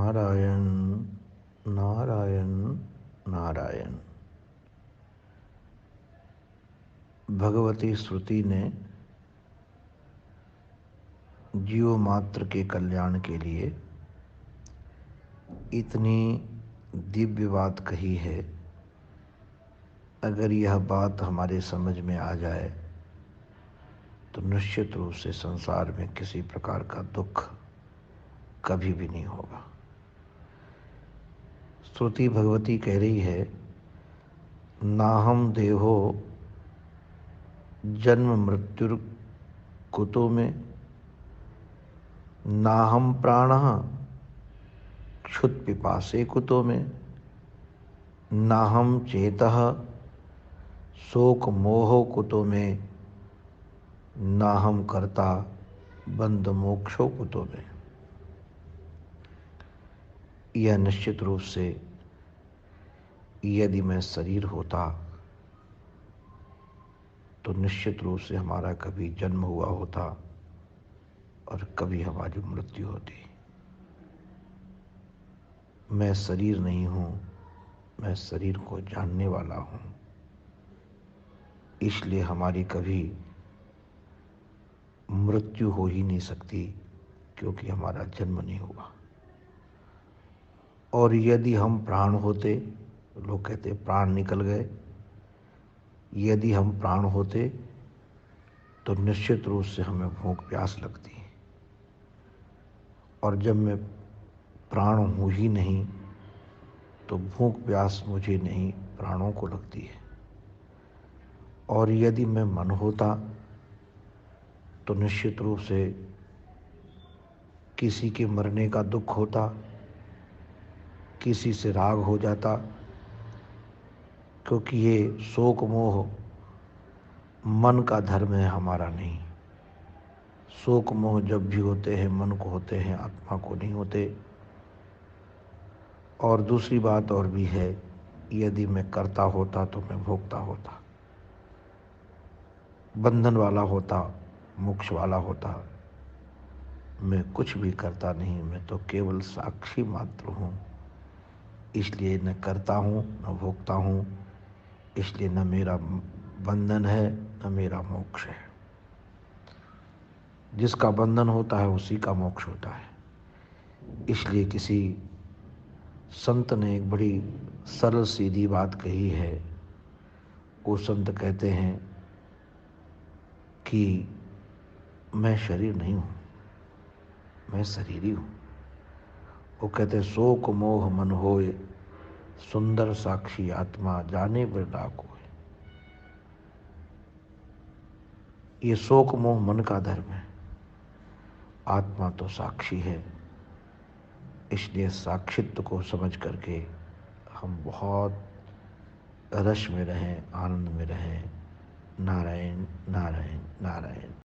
नारायण नारायण नारायण। भगवती श्रुति ने जीव मात्र के कल्याण के लिए इतनी दिव्य बात कही है। अगर यह बात हमारे समझ में आ जाए तो निश्चित रूप से संसार में किसी प्रकार का दुख कभी भी नहीं होगा। श्रुति भगवती कह रही है, नाहम देहो जन्म मृत्युर कुतो में, नाहम प्राणः क्षुत् पिपासे कुतो में, नाहम चेतः शोक मोह कुतो में, नाहम कर्ता बंध मोक्षो कुतो में। यह निश्चित रूप से यदि मैं शरीर होता तो निश्चित रूप से हमारा कभी जन्म हुआ होता और कभी हमारी मृत्यु होती। मैं शरीर नहीं हूँ, मैं शरीर को जानने वाला हूँ, इसलिए हमारी कभी मृत्यु हो ही नहीं सकती, क्योंकि हमारा जन्म नहीं हुआ। और यदि हम प्राण होते, लोग कहते प्राण निकल गए, यदि हम प्राण होते तो निश्चित रूप से हमें भूख प्यास लगती। और जब मैं प्राण हूँ ही नहीं तो भूख प्यास मुझे नहीं, प्राणों को लगती है। और यदि मैं मन होता तो निश्चित रूप से किसी के मरने का दुख होता, किसी से राग हो जाता, क्योंकि ये शोक मोह मन का धर्म है, हमारा नहीं। शोक मोह जब भी होते हैं मन को होते हैं, आत्मा को नहीं होते। और दूसरी बात और भी है, यदि मैं कर्ता होता तो मैं भोगता होता, बंधन वाला होता, मोक्ष वाला होता। मैं कुछ भी करता नहीं, मैं तो केवल साक्षी मात्र हूँ। इसलिए न करता हूँ न भोगता हूँ, इसलिए न मेरा बंधन है न मेरा मोक्ष है। जिसका बंधन होता है उसी का मोक्ष होता है। इसलिए किसी संत ने एक बड़ी सरल सीधी बात कही है। वो संत कहते हैं कि मैं शरीर नहीं हूँ, मैं शरीरी हूँ। वो कहते शोक मोह मन होए, सुंदर साक्षी आत्मा जाने बिरला कोय। ये शोक मोह मन का धर्म है, आत्मा तो साक्षी है। इसलिए साक्षित्व को समझ करके हम बहुत रस में रहें, आनंद में रहें। नारायण नारायण नारायण।